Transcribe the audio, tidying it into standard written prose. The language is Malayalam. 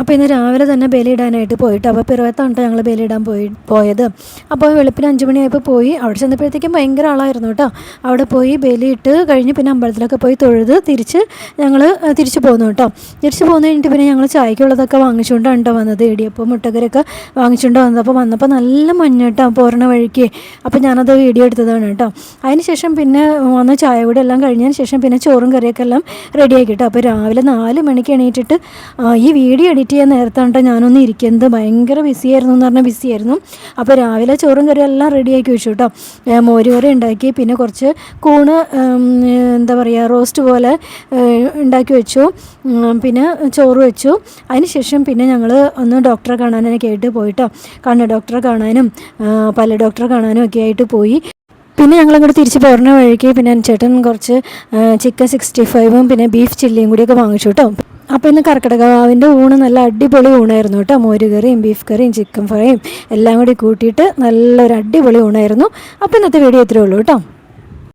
അപ്പോൾ ഇന്ന് രാവിലെ തന്നെ ബലിയിടാനായിട്ട് പോയിട്ട് അപ്പോൾ പിറവത്താണ് ഞങ്ങൾ ബലിയിടാൻ പോയത്. അപ്പോൾ വെളുപ്പിന് 5 മണിയായപ്പോൾ പോയി. അവിടെ ചെന്നപ്പോഴത്തേക്കും ഭയങ്കര ആളായിരുന്നു കേട്ടോ. അവിടെ പോയി ബലിയിട്ട് കഴിഞ്ഞ് പിന്നെ അമ്പലത്തിലൊക്കെ പോയി തൊഴുത് ഞങ്ങൾ തിരിച്ച് പോന്നു കേട്ടോ. തിരിച്ച് പോന്നു കഴിഞ്ഞിട്ട് പിന്നെ ഞങ്ങൾ ചായക്കുള്ളതൊക്കെ വാങ്ങിച്ചുകൊണ്ടാണ് കേട്ടോ വന്നത്. ഇടിയപ്പം മുട്ടക്കറിയൊക്കെ വാങ്ങിച്ചുകൊണ്ട് വന്നത്. അപ്പോൾ വന്നപ്പോൾ നല്ല മഞ്ഞ കേട്ടോ പോരണ വഴിക്ക്. അപ്പോൾ ഞാനത് വീഡിയോ എടുത്തതാണ് കേട്ടോ. അതിന് ശേഷം പിന്നെ വന്ന് ചായ കൂടെ എല്ലാം കഴിഞ്ഞതിന് ശേഷം പിന്നെ ചോറും കറിയൊക്കെ എല്ലാം റെഡിയാക്കി കേട്ടോ. അപ്പോൾ രാവിലെ 4 മണിക്ക് എണീറ്റിട്ട് ഈ വീഡിയോ എഡിറ്റ് ചെയ്യാൻ നേരത്താണ് ഞാനൊന്ന് ഇരിക്കുന്നത്. ഭയങ്കര ബിസിയായിരുന്നു എന്ന് പറഞ്ഞാൽ ബിസിയായിരുന്നു. അപ്പോൾ രാവിലെ ചോറും കറിയും എല്ലാം റെഡിയാക്കി വെച്ചു കേട്ടോ. മോര് കറി ഉണ്ടാക്കി, പിന്നെ കുറച്ച് കൂണ് എന്താ പറയുക റോസ്റ്റ് പോലെ ഉണ്ടാക്കി വെച്ചു, പിന്നെ ചോറ് വെച്ചു. അതിന് ശേഷം പിന്നെ ഞങ്ങൾ ഒന്ന് ഡോക്ടറെ കാണാനൊക്കെ ആയിട്ട് പോയിട്ടോ. കണ്ണ് ഡോക്ടറെ കാണാനും പല്ല് ഡോക്ടറെ കാണാനും ഒക്കെ ആയിട്ട് പോയി. പിന്നെ ഞങ്ങളങ്ങോട്ട് തിരിച്ച് പോരുന്ന വഴിക്ക് പിന്നെ ചേട്ടൻ കുറച്ച് ചിക്കൻ 65 പിന്നെ ബീഫ് ചില്ലിയും കൂടിയൊക്കെ വാങ്ങിച്ചു കേട്ടോ. അപ്പോൾ ഇന്ന് കർക്കിടകവാവിൻ്റെ ഊണ് നല്ല അടിപൊളി ഊണായിരുന്നു കേട്ടോ. മോര് കറിയും ബീഫ് കറിയും ചിക്കൻ ഫ്രൈയും എല്ലാം കൂടി കൂട്ടിയിട്ട് നല്ലൊരു അടിപൊളി ഊണായിരുന്നു. അപ്പോൾ ഇന്നത്തെ വീഡിയോ ഇത്രയേ ഉള്ളൂ കേട്ടോ.